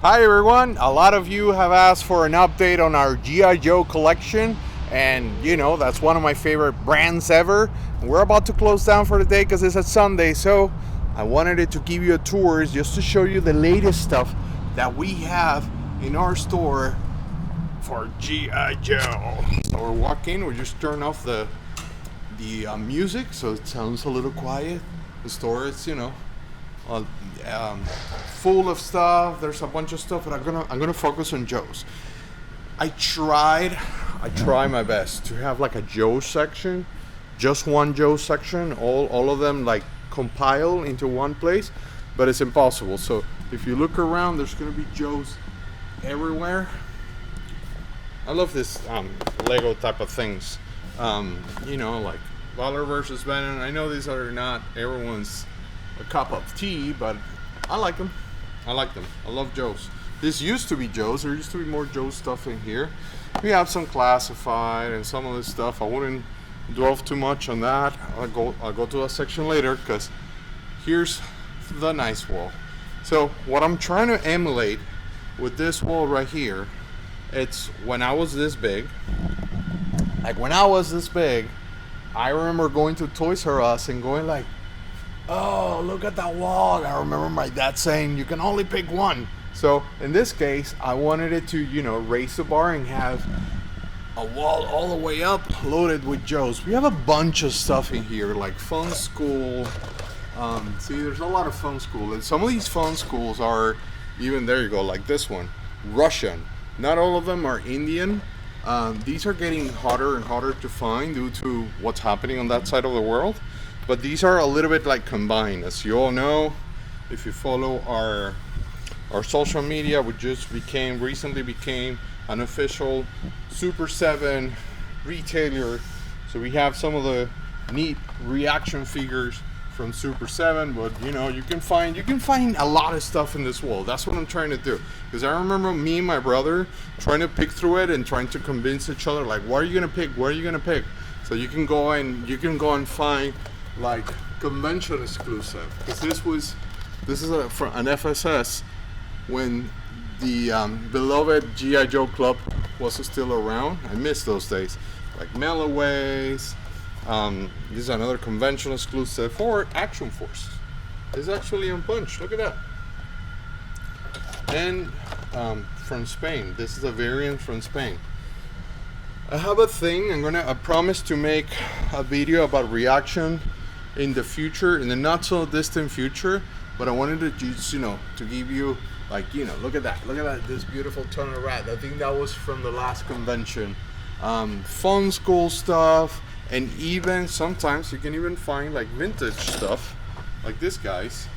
Hi everyone, a lot of you have asked for an update on our G.I. Joe collection, and you know that's one of my favorite brands ever. We're about to close down for the day because it's a Sunday, so I wanted to give you a tour just to show you the latest stuff that we have in our store for G.I. Joe. So we're walking, we just turn off the music so it sounds a little quiet. The store is, full of stuff. There's a bunch of stuff, but I'm gonna focus on Joe's. I try my best to have like a Joe section, just one Joe section, all of them like compile into one place, but it's impossible. So if you look around, there's gonna be Joe's everywhere. I love this Lego type of things, like Valor versus Venom. I know these are not everyone's a cup of tea, but I like them. I love Joe's. This used to be Joe's. There used to be more Joe's stuff in here. We have some classified and some of this stuff. I wouldn't dwell too much on that. I'll go to that section later because here's the nice wall. So what I'm trying to emulate with this wall right here, it's when I was this big. Like when I was this big, I remember going to Toys R Us and going like, oh, look at that wall. I remember my dad saying you can only pick one. So in this case, I wanted it to, raise the bar and have a wall all the way up loaded with Joe's. We have a bunch of stuff in here like Fun School. See, there's a lot of Fun School. And some of these Fun Schools are even, there you go, like this one, Russian. Not all of them are Indian. These are getting harder and harder to find due to what's happening on that side of the world. But these are a little bit like combined. As you all know, if you follow our social media, we just recently became an official Super 7 retailer. So we have some of the neat reaction figures from Super 7, but you can find a lot of stuff in this wall. That's what I'm trying to do. Because I remember me and my brother trying to pick through it and trying to convince each other, like, what are you gonna pick? What are you gonna pick? So you can go and find like convention exclusive, because this is an FSS when the beloved G.I. Joe Club was still around. I miss those days. Like Melloways. This is another convention exclusive for Action Force. It's actually on Punch. Look at that. And from Spain. This is a variant from Spain. I have a thing. I promise to make a video about reaction in the future, in the not so distant future, but I wanted to just, to give you like, look at that, this beautiful Tunnel Rat. I think that was from the last convention. Fun School stuff, and even sometimes you can even find like vintage stuff, like this guy's,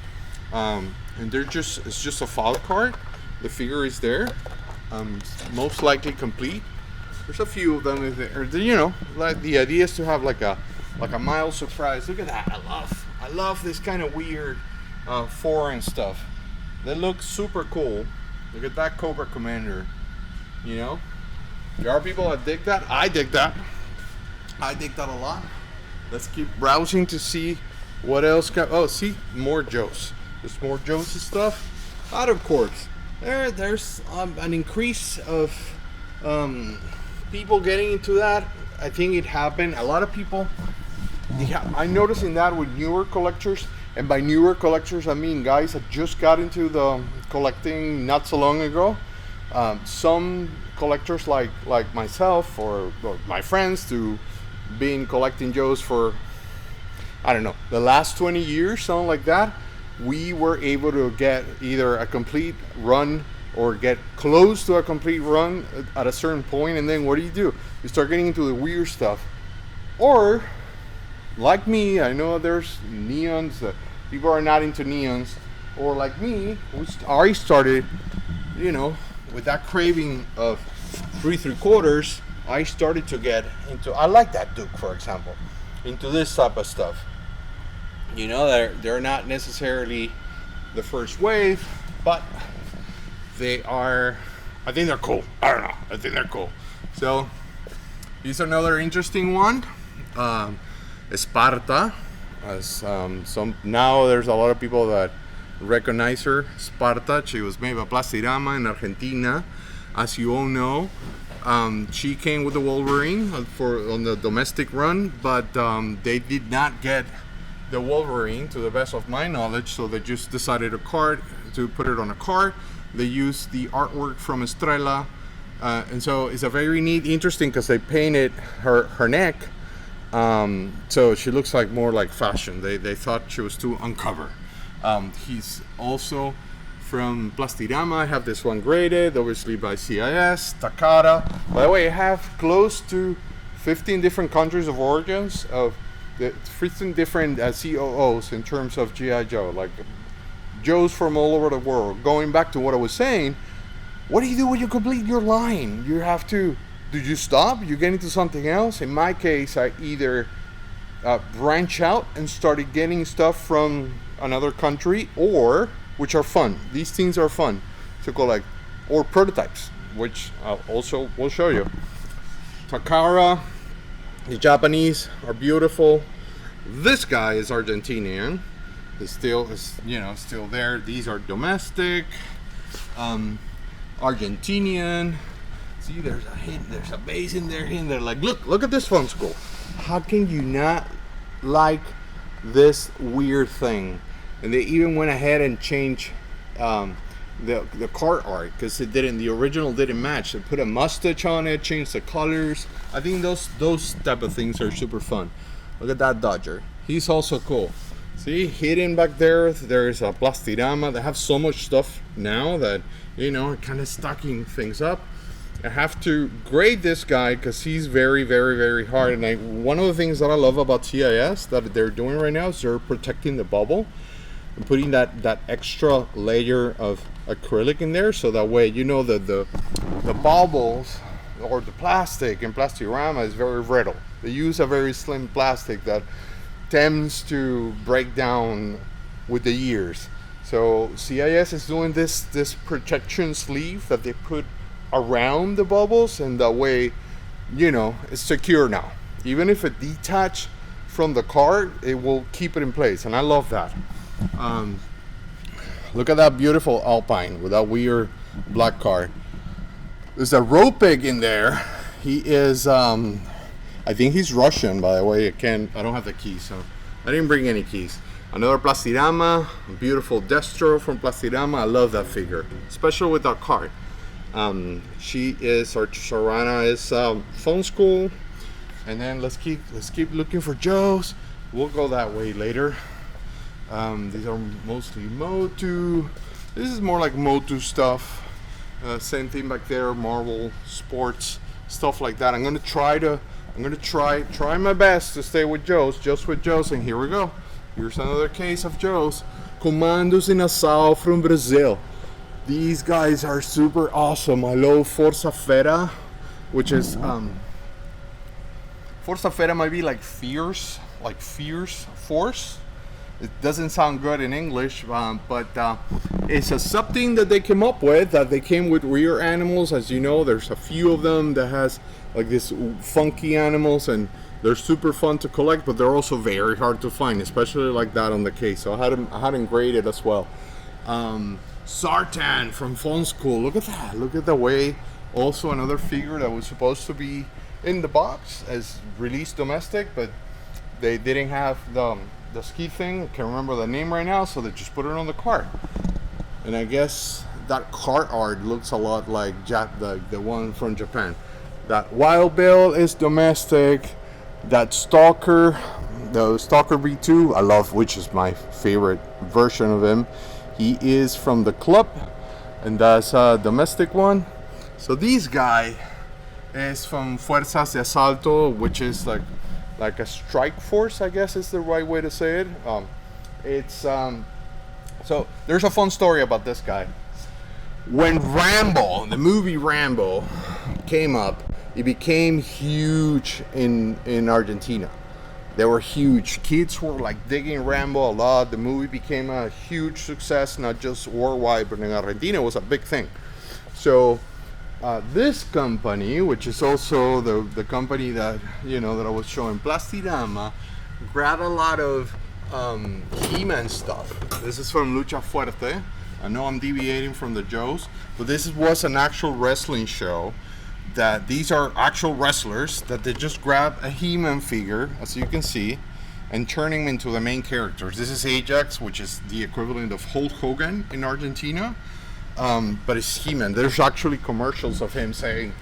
and it's just a file card. The figure is there, most likely complete. There's a few of them, like the idea is to have like a mild surprise. Look at that. I love this kind of weird foreign stuff. They look super cool. Look at that Cobra Commander. There are people that dig that. I dig that a lot. Let's keep browsing to see what else see more Joe's. There's more Joe's stuff. And of course, there's an increase of people getting into that. I think it happened. A lot of people. I'm noticing that with newer collectors, and by newer collectors I mean guys that just got into the collecting not so long ago. Some collectors like myself or my friends to been collecting Joe's for, I don't know, the last 20 years, something like that. We were able to get either a complete run or get close to a complete run at a certain point, and then what do? You start getting into the weird stuff. Or like me, I know there's neons, people are not into neons, or like me, I started, with that craving of 3 3/4, I started to get into, I like that Duke, for example, into this type of stuff. They're not necessarily the first wave, but they are, I think they're cool. I don't know, I think they're cool. So, here's another interesting one. Sparta, as now there's a lot of people that recognize her, Sparta. She was made by Plastirama in Argentina. As you all know, she came with the Wolverine on the domestic run, but they did not get the Wolverine, to the best of my knowledge, so they just decided to put it on a card. They used the artwork from Estrella, and so it's a very neat, interesting, because they painted her neck, so she looks like more like fashion. They thought she was too uncovered. He's also from Plastirama. I have this one graded, obviously by CIS, Takara. By the way, I have close to 15 different countries of origins of the 15 different COOs in terms of G.I. Joe, like Joes from all over the world. Going back to what I was saying, what do you do when you complete your line? You have to, do you stop? You get into something else? In my case, I either branch out and started getting stuff from another country, or, which are fun. These things are fun to collect, or prototypes, which I also will show you. Takara, the Japanese are beautiful. This guy is Argentinian. It's still there. These are domestic, Argentinian. See, there's a base in there, Like, look at this fun school. How can you not like this weird thing? And they even went ahead and changed the card art, because the original didn't match. They put a mustache on it, changed the colors. I think those type of things are super fun. Look at that Dodger. He's also cool. See, hidden back there's a Plastirama. They have so much stuff now that, kind of stacking things up. I have to grade this guy because he's very, very, very hard. And one of the things that I love about CIS that they're doing right now is they're protecting the bubble and putting that extra layer of acrylic in there, so that way the bubbles or the plastic in Plastirama is very brittle. They use a very slim plastic that tends to break down with the years. So CIS is doing this protection sleeve that they put around the bubbles, and that way it's secure now. Even if it detach from the card, it will keep it in place, and I love that. Look at that beautiful Alpine with that weird black card. There's a Ropeg in there. He is I think he's Russian, by the way. I don't have the keys, so I didn't bring any keys. Another Plastirama, beautiful Destro from Plastirama. I love that figure, especially with that card. Sharana is Phone School. And then let's keep looking for Joe's. We'll go that way later. These are mostly Motu. This is more like Motu stuff. Same thing back there, Marvel, sports, stuff like that. I'm gonna try my best to stay with Joe's, just with Joe's. And here we go. Here's another case of Joe's. Comandos in Nassau from Brazil. These guys are super awesome. I love Força Fera, which is Força Fera might be like fierce force. It doesn't sound good in English, but it's something that they came up with, that they came with rear animals. As you know, there's a few of them that has like this funky animals, and they're super fun to collect, but they're also very hard to find, especially like that on the case. So I had them graded as well. Sartan from Phone School. Look at that. Look at the way. Also another figure that was supposed to be in the box as released domestic, but they didn't have the ski thing. I can't remember the name right now, so they just put it on the card. And I guess that card art looks a lot like the one from Japan. That Wild Bill is domestic. That Stalker, the Stalker V2, I love, which is my favorite version of him. He is from the club, and that's a domestic one. So this guy is from Fuerzas de Asalto, which is like a strike force, I guess is the right way to say it. So there's a fun story about this guy. When Rambo, the movie Rambo, came up, it became huge in Argentina. They were huge. Kids were like digging Rambo a lot. The movie became a huge success, not just worldwide, but in Argentina it was a big thing. So this company, which is also the company that that I was showing, Plastirama, grabbed a lot of He-Man stuff. This is from Lucha Fuerte. I know I'm deviating from the Joes, but this was an actual wrestling show. That these are actual wrestlers that they just grab a He-Man figure, as you can see, and turn him into the main characters. This is Ajax, which is the equivalent of Hulk Hogan in Argentina, but it's He-Man. There's actually commercials of him saying,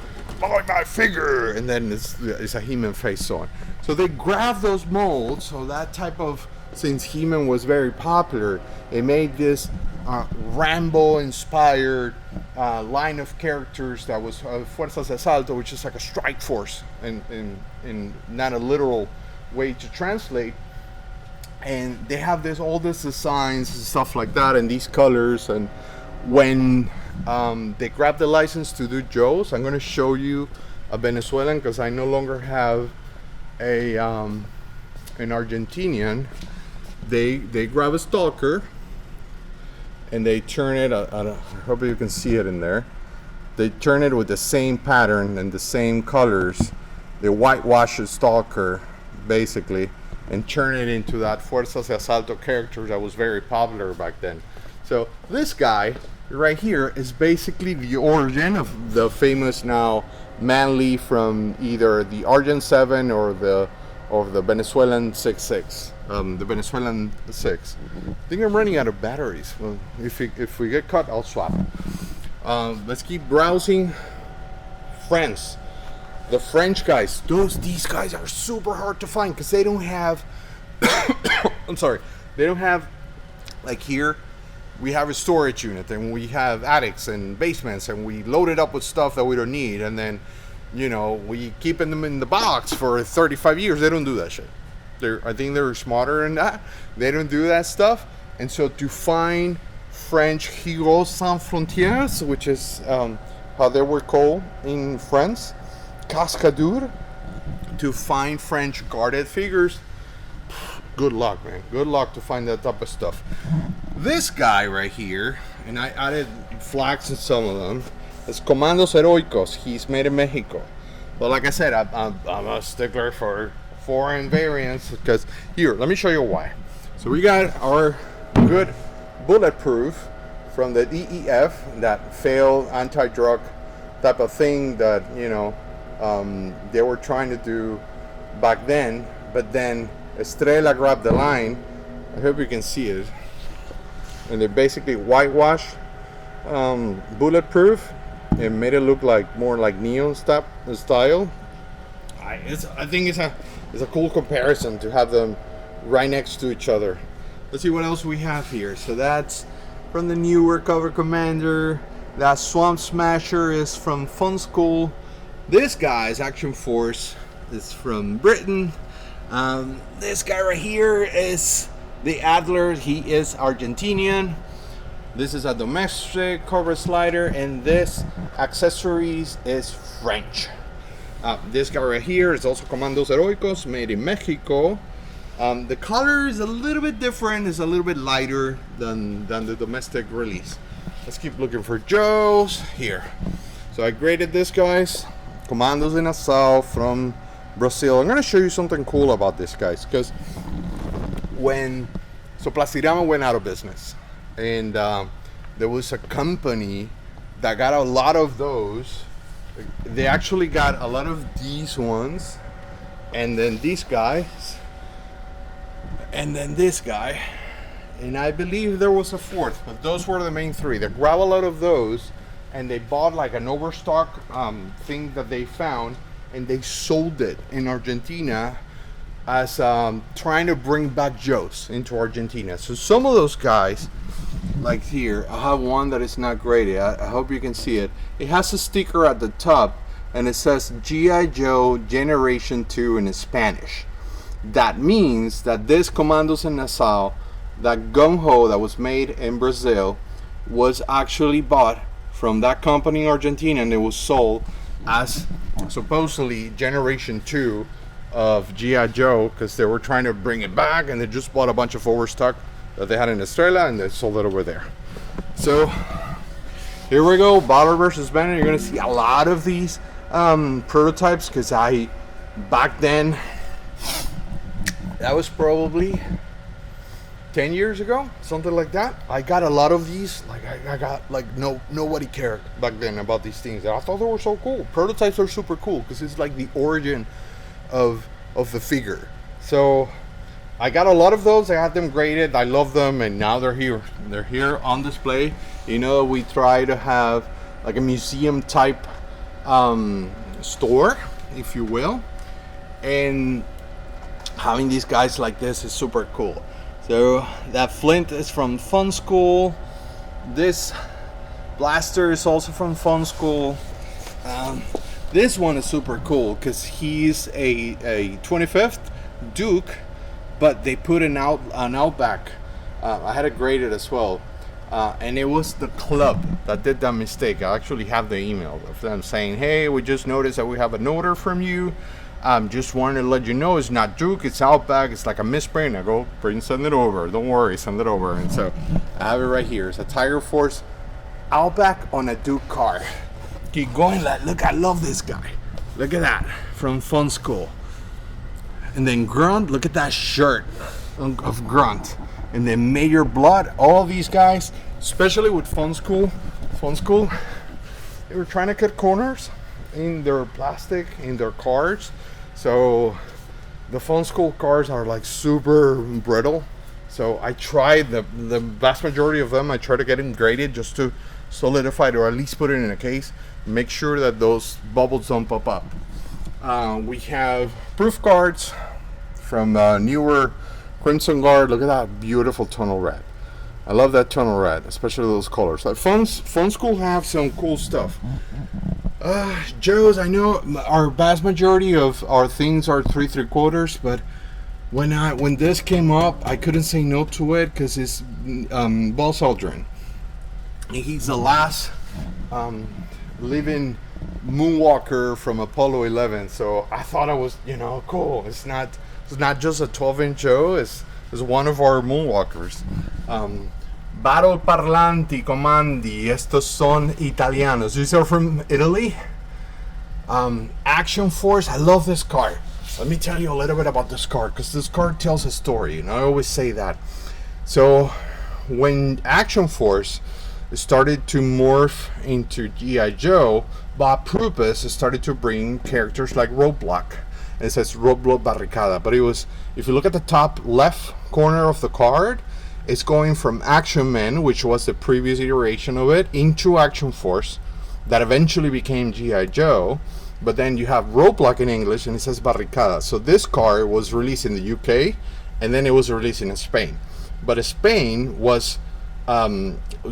"Buy my figure," and then it's a He-Man face on. So they grab those molds, so that type of, since He-Man was very popular, it made this Rambo-inspired line of characters that was Fuerzas de Asalto, which is like a strike force, in not a literal way to translate. And they have all these designs and stuff like that, and these colors. And when they grabbed the license to do Joe's, I'm going to show you a Venezuelan, because I no longer have an Argentinian. They grab a stalker, and they turn it, I hope you can see it in there. They turn it with the same pattern and the same colors. They whitewash the stalker, basically, and turn it into that Fuerzas de Asalto character that was very popular back then. So this guy right here is basically the origin of the famous now Manly from either the Argent 7 or the Venezuelan 6.6. The Venezuelan 6. I think I'm running out of batteries. Well, if we get cut, I'll swap. Let's keep browsing. France. The French guys. These guys are super hard to find because they don't have. I'm sorry. They don't have, like here, we have a storage unit and we have attics and basements and we load it up with stuff that we don't need, and then, you know, we keep them in the box for 35 years. They don't do that shit. I think they're smarter than that. They don't do that stuff. And so to find French Heroes Sans Frontières, which is how they were called in France, Cascadeur, to find French guarded figures, good luck, man. Good luck to find that type of stuff. This guy right here, and I added flags in some of them, is Comandos Heroicos. He's made in Mexico. But like I said, I'm a stickler for foreign variants, because here, let me show you why. So we got our good bulletproof from the DEF, that failed anti-drug type of thing that, you know, they were trying to do back then, but then Estrella grabbed the line. I hope you can see it. And they basically whitewashed bulletproof and made it look like more like neon style. I think it's a cool comparison to have them right next to each other. Let's see what else we have here. So that's from the newer Cover Commander. That Swamp Smasher is from Fun School. This guy's Action Force is from Britain. This guy right here is the Adler. He is Argentinian. This is a domestic Cobra slider, and this accessories is French. This guy right here is also Comandos Heroicos, made in Mexico. The color is a little bit different. It's a little bit lighter than the domestic release. Let's keep looking for Joe's here. So I graded this, guys. Comandos in Nassau from Brazil. I'm going to show you something cool about this, guys, because so Plastirama went out of business, and there was a company that got a lot of those. They actually got a lot of these ones, and then these guys, and then this guy, and I believe there was a fourth, but those were the main three. They grabbed a lot of those, and they bought like an overstock thing that they found, and they sold it in Argentina as trying to bring back Joe's into Argentina. So some of those guys, like here, I have one that is not graded. I hope you can see it. It has a sticker at the top, and it says G.I. Joe Generation 2 in Spanish. That means that this Comandos in Nassau, that gung-ho that was made in Brazil, was actually bought from that company in Argentina, and it was sold as supposedly Generation 2 of G.I. Joe, because they were trying to bring it back, and they just bought a bunch of overstock that they had in Estrella, and they sold it over there. So here we go, Baller versus Banner. You're gonna see a lot of these prototypes, because back then, that was probably 10 years ago, something like that. I got a lot of these. Like I got like nobody cared back then about these things. I thought they were so cool. Prototypes are super cool because it's like the origin of the figure. So I got a lot of those. I had them graded. I love them, and now they're here. They're here on display. You know, we try to have like a museum type store, if you will, and having these guys like this is super cool. So that flint is from Fun School. This blaster is also from Fun School. This one is super cool because he's a 25th Duke, but they put an Outback. I had it graded as well, and it was the club that did that mistake. I actually have the email of them saying, "Hey, we just noticed that we have an order from you. Just wanted to let you know it's not Duke, it's Outback. It's like a misprint." I go, "Send it over. Don't worry, send it over." And so I have it right here. It's a Tiger Force Outback on a Duke car. Keep going, look, I love this guy. Look at that, from Fun School. And then Grunt, look at that shirt of Grunt. And then Mayor Blood, all these guys, especially with Fun School, they were trying to cut corners in their plastic, in their cars. So the Fun School cars are like super brittle. So I tried the vast majority of them, I try to get them graded just to solidify it, or at least put it in a case. Make sure that those bubbles don't pop up. We have proof cards from newer Crimson Guard. Look at that beautiful tunnel red. I love that tunnel red, especially those colors. Like Fun School have some cool stuff. Joe's, I know our vast majority of our things are 3 3/4, but when this came up, I couldn't say no to it because it's Buzz Aldrin. He's the last living moonwalker from Apollo 11, so I thought it was, cool. It's not just a 12-inch Joe. It's one of our moonwalkers. Battle Parlanti Comandi, estos son italianos. These are from Italy. Action Force, I love this card. Let me tell you a little bit about this card, because this card tells a story, and I always say that. So when Action Force started to morph into G.I. Joe, Bob Prupus started to bring characters like Roadblock. It says Roadblock Barricada, but it was, if you look at the top left corner of the card, it's going from Action Man, which was the previous iteration of it, into Action Force, that eventually became G.I. Joe. But then you have Roadblock in English, and it says Barricada. So this card was released in the UK, and then it was released in Spain. But Spain was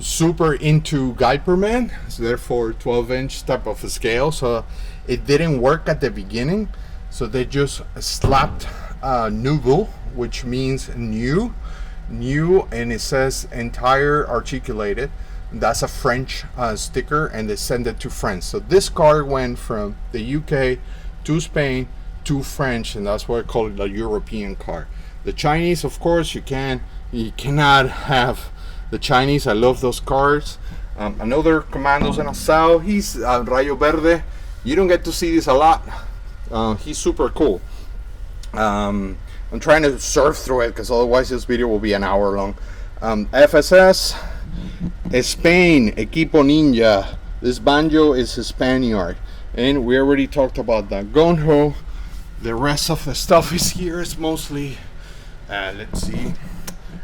super into Guyperman, so therefore 12-inch type of a scale. So it didn't work at the beginning. So they just slapped Nouveau, which means new, and it says entire articulated. That's a French sticker, and they send it to France. So this card went from the UK to Spain to French, and that's why I call it a European card. The Chinese, of course, you cannot have the Chinese. I love those cards. Another Commandos en Asao. He's Rayo Verde. You don't get to see this a lot. He's super cool. I'm trying to surf through it because otherwise this video will be an hour long. FSS, Spain, Equipo Ninja. This Banjo is a Spaniard, and we already talked about that. Gung-Ho. The rest of the stuff is here. It's mostly, let's see,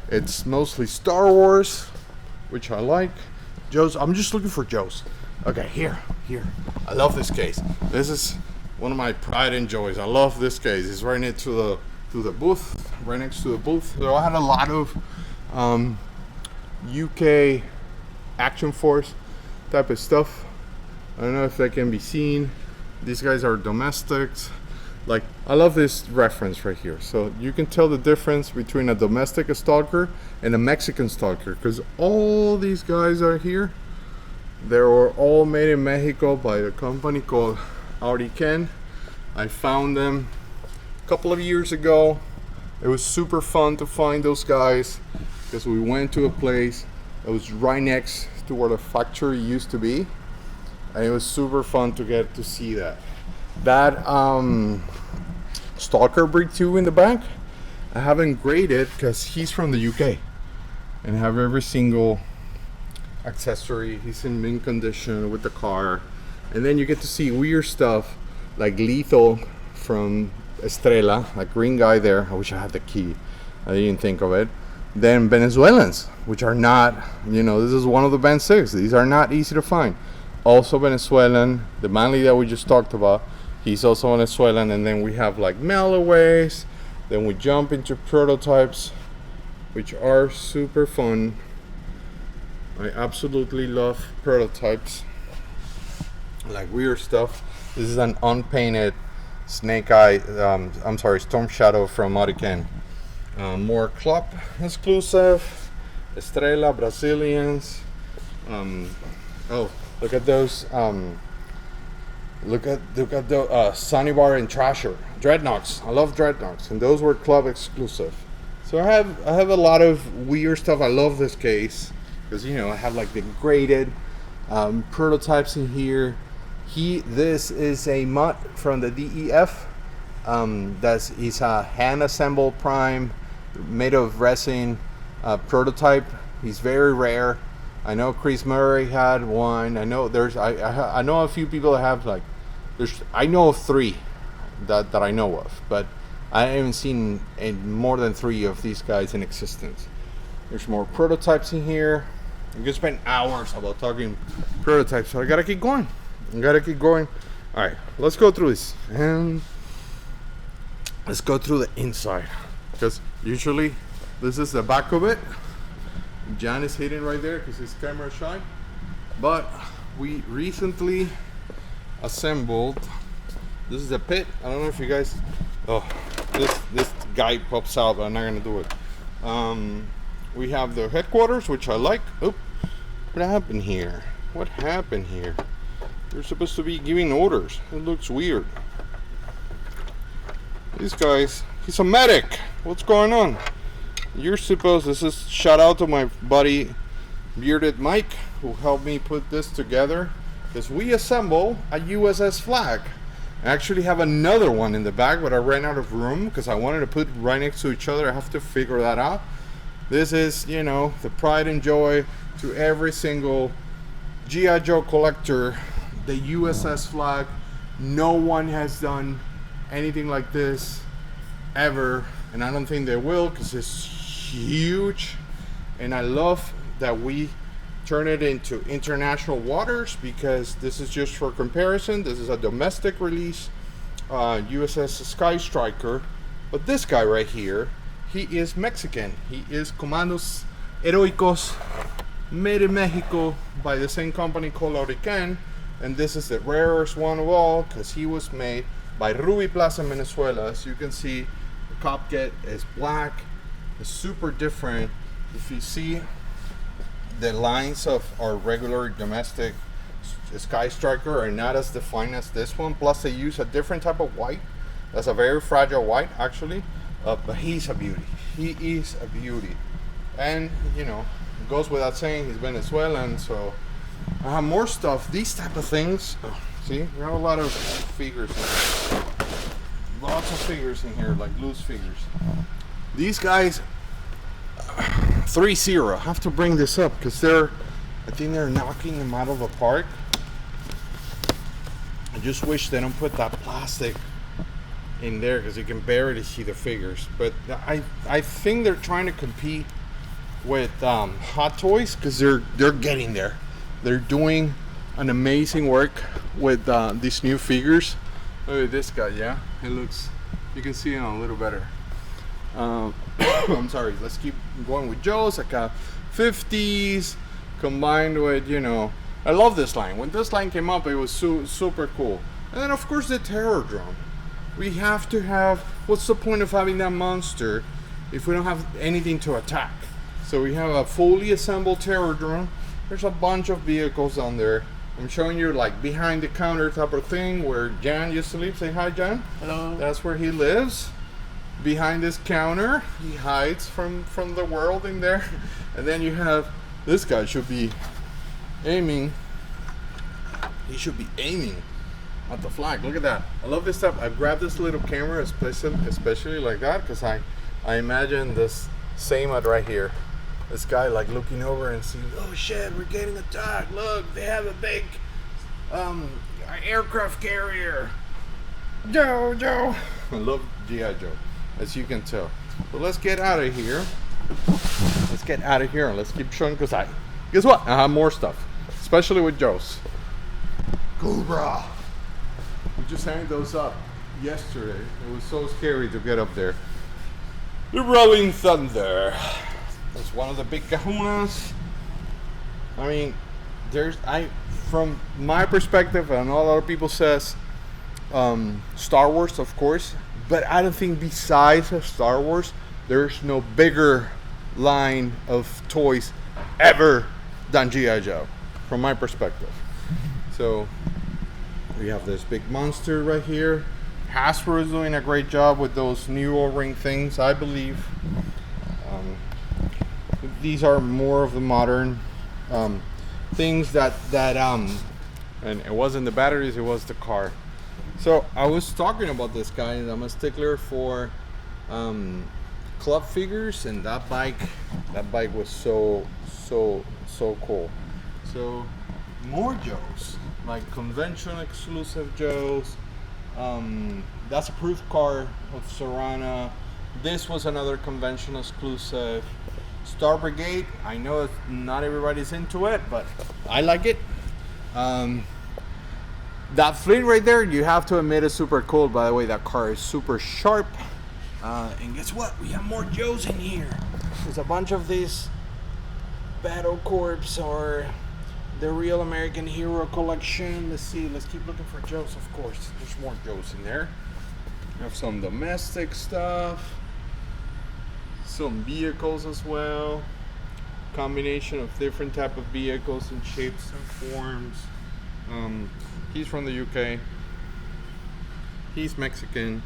it's mostly Star Wars, which I like. Joe's. I'm just looking for Joe's. Okay, here. I love this case. This is one of my pride and joys. I love this case. It's right next to the booth, right next to the booth. So I had a lot of UK Action Force type of stuff. I don't know if that can be seen. These guys are domestics. Like, I love this reference right here. So you can tell the difference between a domestic stalker and a Mexican stalker, because all these guys are here. They were all made in Mexico by a company called Auriken. I found them a couple of years ago. It was super fun to find those guys because we went to a place that was right next to where the factory used to be, and it was super fun to get to see that. That Stalker Brick 2 in the back, I haven't graded because he's from the UK. and have every single accessory. He's in mint condition with the car. And then you get to see weird stuff like Lethal from Estrella, like green guy there. I wish I had the key. I didn't think of it. Then Venezuelans, which are not, you know, this is one of the Band 6. These are not easy to find. Also Venezuelan. The Manly that we just talked about, he's also Venezuelan. And then we have like Mallaways. Then we jump into prototypes, which are super fun. I absolutely love prototypes. Like weird stuff. This is an unpainted Snake Eye, Storm Shadow from Hurricane. More club exclusive, Estrella, Brazilians. Oh, look at those. Look at the Sunny Bar and Trasher Dreadnoughts. I love Dreadnoughts, and those were club exclusive. So I have a lot of weird stuff. I love this case because, you know, I have like the graded prototypes in here. This is a mutt from the DEF. He's a hand assembled prime made of resin prototype. He's very rare. I know Chris Murray had one. I know I know a few people that have like I know of 3 that I know of, but I haven't seen more than 3 of these guys in existence. There's more prototypes in here. I'm gonna spend hours about talking prototypes, so I gotta keep going. All right, let's go through this, and let's go through the inside, because usually this is the back of it. John is hidden right there because his camera is shy, but we recently assembled. This is the pit. I don't know if you guys. Oh, this guy pops out, but I'm not gonna do it. We have the headquarters, which I like. Oh, what happened here? You're supposed to be giving orders. It looks weird. These guys, he's a medic. What's going on? This is shout out to my buddy Bearded Mike, who helped me put this together, because we assemble a USS flag. I actually have another one in the back, but I ran out of room because I wanted to put right next to each other. I have to figure that out. This is, you know, the pride and joy to every single G.I. Joe collector. The USS flag. No one has done anything like this ever, and I don't think they will, because it's huge. And I love that we turn it into international waters, because this is just for comparison. This is a domestic release USS Sky Striker, but this guy right here, he is Mexican. He is Comandos Heroicos, made in Mexico by the same company called Hurricane. And this is the rarest one of all, because he was made by Ruby Plaza, Venezuela. As you can see, the cockpit is black. It's super different. If you see the lines of our regular domestic Sky Striker are not as defined as this one. Plus they use a different type of white. That's a very fragile white, actually. But he's a beauty. He is a beauty. And, you know, it goes without saying, he's Venezuelan, so I have more stuff. These type of things. Oh, see, we have a lot of figures in here. Lots of figures in here, like loose figures. These guys, 3-0. I have to bring this up because I think they're knocking them out of the park. I just wish they don't put that plastic in there, because you can barely see the figures. But I think they're trying to compete with Hot Toys, because they're getting there. They're doing an amazing work with these new figures. Look at this guy, yeah? It looks, you can see him a little better. I'm sorry, let's keep going with Joe's. Like a 50s combined with, you know, I love this line. When this line came up, it was super cool. And then of course the Terror Drone. We have to have, what's the point of having that monster if we don't have anything to attack? So we have a fully assembled Terror Drone. There's a bunch of vehicles down there. I'm showing you like behind the counter type of thing where Jan used to live. Say hi, Jan. Hello. That's where he lives. Behind this counter, he hides from the world in there. And then you have, this guy should be aiming. He should be aiming at the flag. Look at that. I love this stuff. I grabbed this little camera, especially like that, because I imagine this same at right here. this guy like looking over and seeing, oh shit, we're getting attacked. Look, they have a big aircraft carrier. Joe. I love G.I. Joe, as you can tell. But let's get out of here. And let's keep showing, because guess what? I have more stuff, especially with Joe's. Cobra. We just hanged those up yesterday. It was so scary to get up there. The Rolling Thunder. That's one of the big kahunas. I mean, from my perspective, and a lot of people says Star Wars, of course, but I don't think besides Star Wars, there's no bigger line of toys ever than G.I. Joe, from my perspective. So we have this big monster right here. Hasbro is doing a great job with those new O-ring things, I believe. These are more of the modern things that and it wasn't the batteries, it was the car. So I was talking about this guy, and I'm a stickler for club figures, and that bike was so cool. So more Joes, like convention exclusive Joes. That's a proof car of Serrana. This was another convention exclusive. Star Brigade, I know not everybody's into it, but I like it. That fleet right there, you have to admit, is super cool. By the way, that car is super sharp. And guess what? We have more Joes in here. There's a bunch of these Battle Corps or the Real American Hero collection. Let's see. Let's keep looking for Joes, of course. There's more Joes in there. We have some domestic stuff. Some vehicles as well. Combination of different type of vehicles and shapes and forms. He's from the UK. He's Mexican.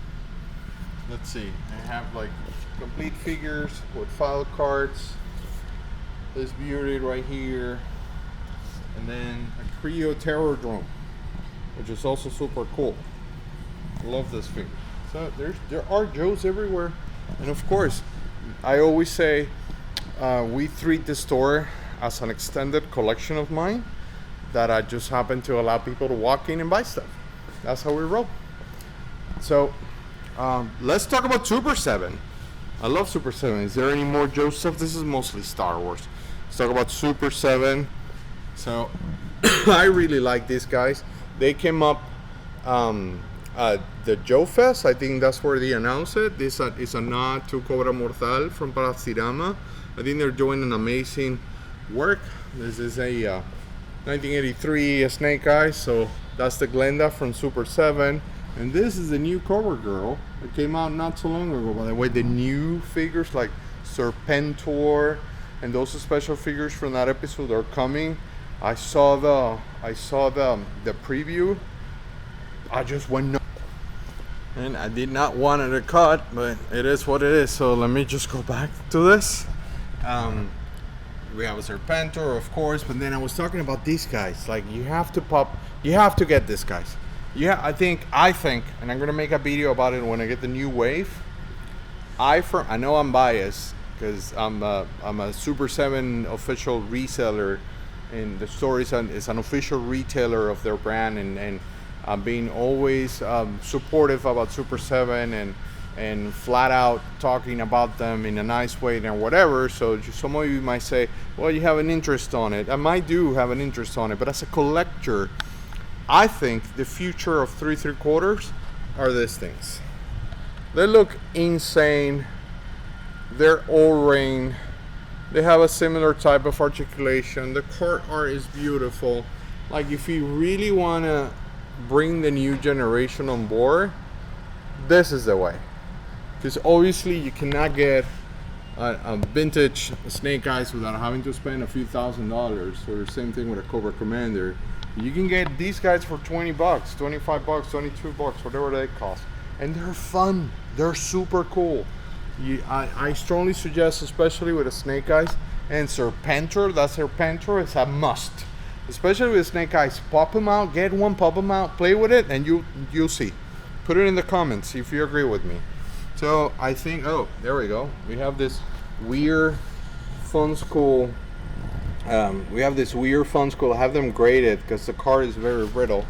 Let's see. I have like complete figures with file cards. This beauty right here. And then a Creo Terror drone, which is also super cool. I love this figure. So there are Joes everywhere. And of course, I always say we treat the store as an extended collection of mine that I just happen to allow people to walk in and buy stuff. That's how we roll. So let's talk about Super 7. I love Super 7. Is there any more Joe stuff? This is mostly Star Wars. Let's talk about Super 7. So I really like these guys. They came up at the Joe Fest. I think that's where they announced it. This is a nod to Cobra Mortal from Parastirama. I think they're doing an amazing work. This is a 1983 Snake Eyes, so that's the Glenda from Super 7. And this is the new Cobra Girl. It came out not so long ago, by the way. The new figures like Serpentor and those special figures from that episode are coming. I saw the preview. I just went nuts. And I did not want it to cut, but it is what it is. So let me just go back to this. We have a Serpentor, of course, but then I was talking about these guys. Like you have to get these guys. Yeah, I think, and I'm gonna make a video about it when I get the new wave. I know I'm biased because I'm a Super 7 official reseller, and the store is an official retailer of their brand, and I'm being always supportive about Super 7 and flat out talking about them in a nice way and whatever. So some of you might say, well, you have an interest on it. I might do have an interest on it, but as a collector, I think the future of 3 3/4 are these things. They look insane. They're O-ring. They have a similar type of articulation. The card art is beautiful. Like if you really want to bring the new generation on board, this is the way. Because obviously you cannot get a vintage Snake Eyes without having to spend a few $1,000s, or the same thing with a Cobra Commander. You can get these guys for $20, $25, $22, whatever they cost. And they're fun. They're super cool. I strongly suggest, especially with a Snake Eyes and Serpentor, that Serpentor is a must. Especially with Snake Eyes. Pop them out, get one, pop them out, play with it, and you'll see. Put it in the comments if you agree with me. So I think, oh, there we go. We have this weird Fun School. We have this weird Fun School. I have them graded because the card is very brittle.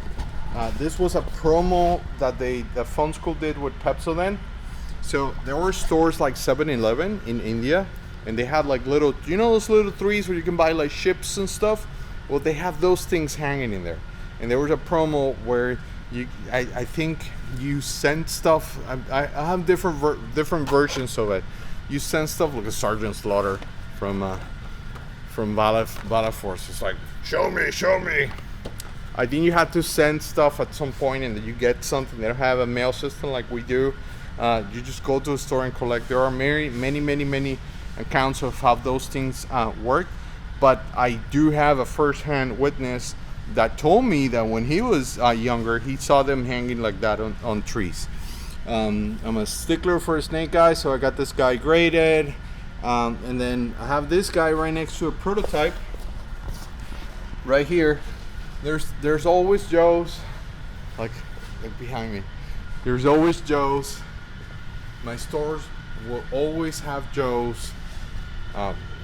This was a promo that the Fun School did with Pepsodent. So there were stores like 7-Eleven in India, and they had like little, you know, those little threes where you can buy like ships and stuff. Well, they have those things hanging in there, and there was a promo where I think you send stuff. I have different versions of it. You send stuff like a Sergeant Slaughter from Battle Force. It's like, show me. I think you have to send stuff at some point, and then you get something. They don't have a mail system like we do. You just go to a store and collect. There are many accounts of how those things work. But I do have a first-hand witness that told me that when he was younger, he saw them hanging like that on trees. I'm a stickler for a snake guy, so I got this guy graded. And then I have this guy right next to a prototype right here. There's always Joe's, like behind me. There's always Joe's. My stores will always have Joe's.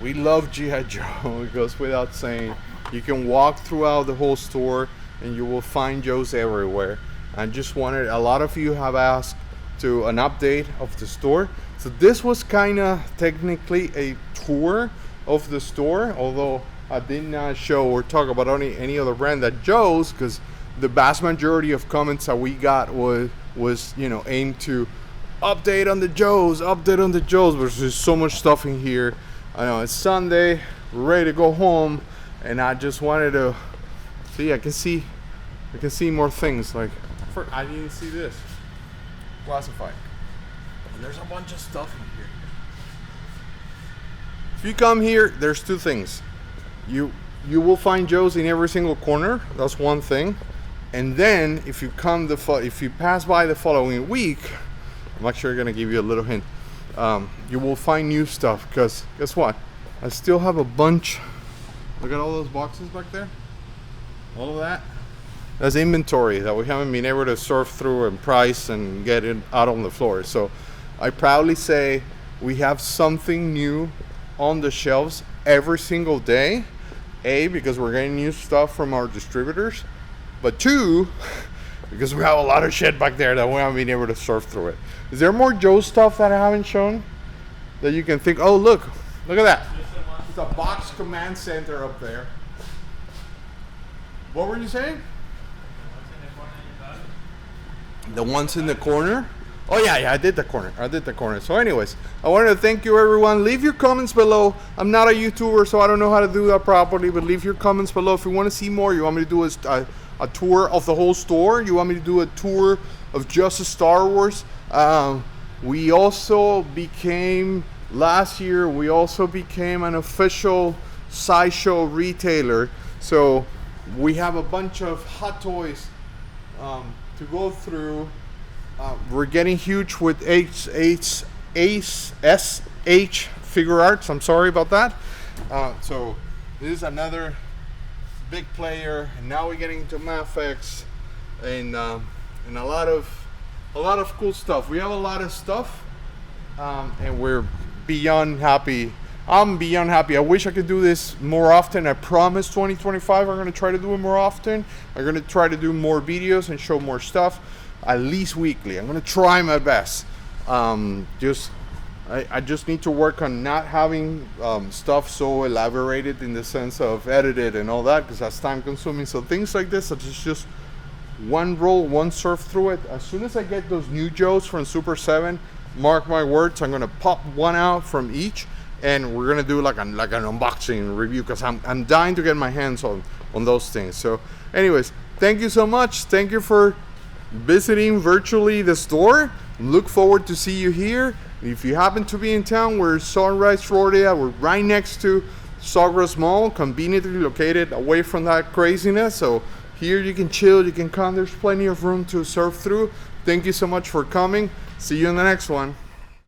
We love G.I. Joe. It goes without saying. You can walk throughout the whole store and you will find Joe's everywhere. I just wanted, a lot of you have asked to an update of the store. So this was kind of technically a tour of the store, although I did not show or talk about any other brand than Joe's, because the vast majority of comments that we got was aimed to update on the Joe's, but there's so much stuff in here. I know it's Sunday, we're ready to go home, and I just wanted to see. I can see more things. Like, I didn't see this classified, and there's a bunch of stuff in here. If you come here, there's two things. You will find Joe's in every single corner. That's one thing. And then if you pass by the following week, I'm actually gonna give you a little hint. You will find new stuff, because guess what? I still have a bunch. Look at all those boxes back there. All of that. That's inventory that we haven't been able to surf through and price and get it out on the floor. So I proudly say we have something new on the shelves every single day. A, because we're getting new stuff from our distributors, but two, because we have a lot of shit back there that we haven't been able to surf through it. Is there more Joe stuff that I haven't shown that you can think, oh, look at that. It's a box command center up there. What were you saying? The ones in the corner? Oh yeah, I did the corner. So anyways, I wanted to thank you everyone. Leave your comments below. I'm not a YouTuber, so I don't know how to do that properly, but leave your comments below. If you want to see more, you want me to do a tour of the whole store, you want me to do a tour of just Star Wars. We also became, last year, an official sideshow retailer. So we have a bunch of hot toys to go through. We're getting huge with SH Figure Arts. I'm sorry about that. So this is another big player, and now we're getting into Mafex and a lot of cool stuff. We have a lot of stuff, and we're beyond happy. I'm beyond happy. I wish I could do this more often. I promise 2025 I'm going to try to do it more often. I'm going to try to do more videos and show more stuff, at least weekly. I'm going to try my best. I just need to work on not having stuff so elaborated in the sense of edited and all that, because that's time consuming. So things like this, it's just one roll, one surf through it. As soon as I get those new Joes from Super 7, mark my words, I'm going to pop one out from each, and we're going to do like an unboxing review, because I'm dying to get my hands on those things. So anyways, thank you so much. Thank you for visiting virtually the store. Look forward to see you here. If you happen to be in town, we're in Sunrise, Florida. We're right next to Sawgrass Mall, conveniently located away from that craziness. So here you can chill, you can come. There's plenty of room to surf through. Thank you so much for coming. See you in the next one.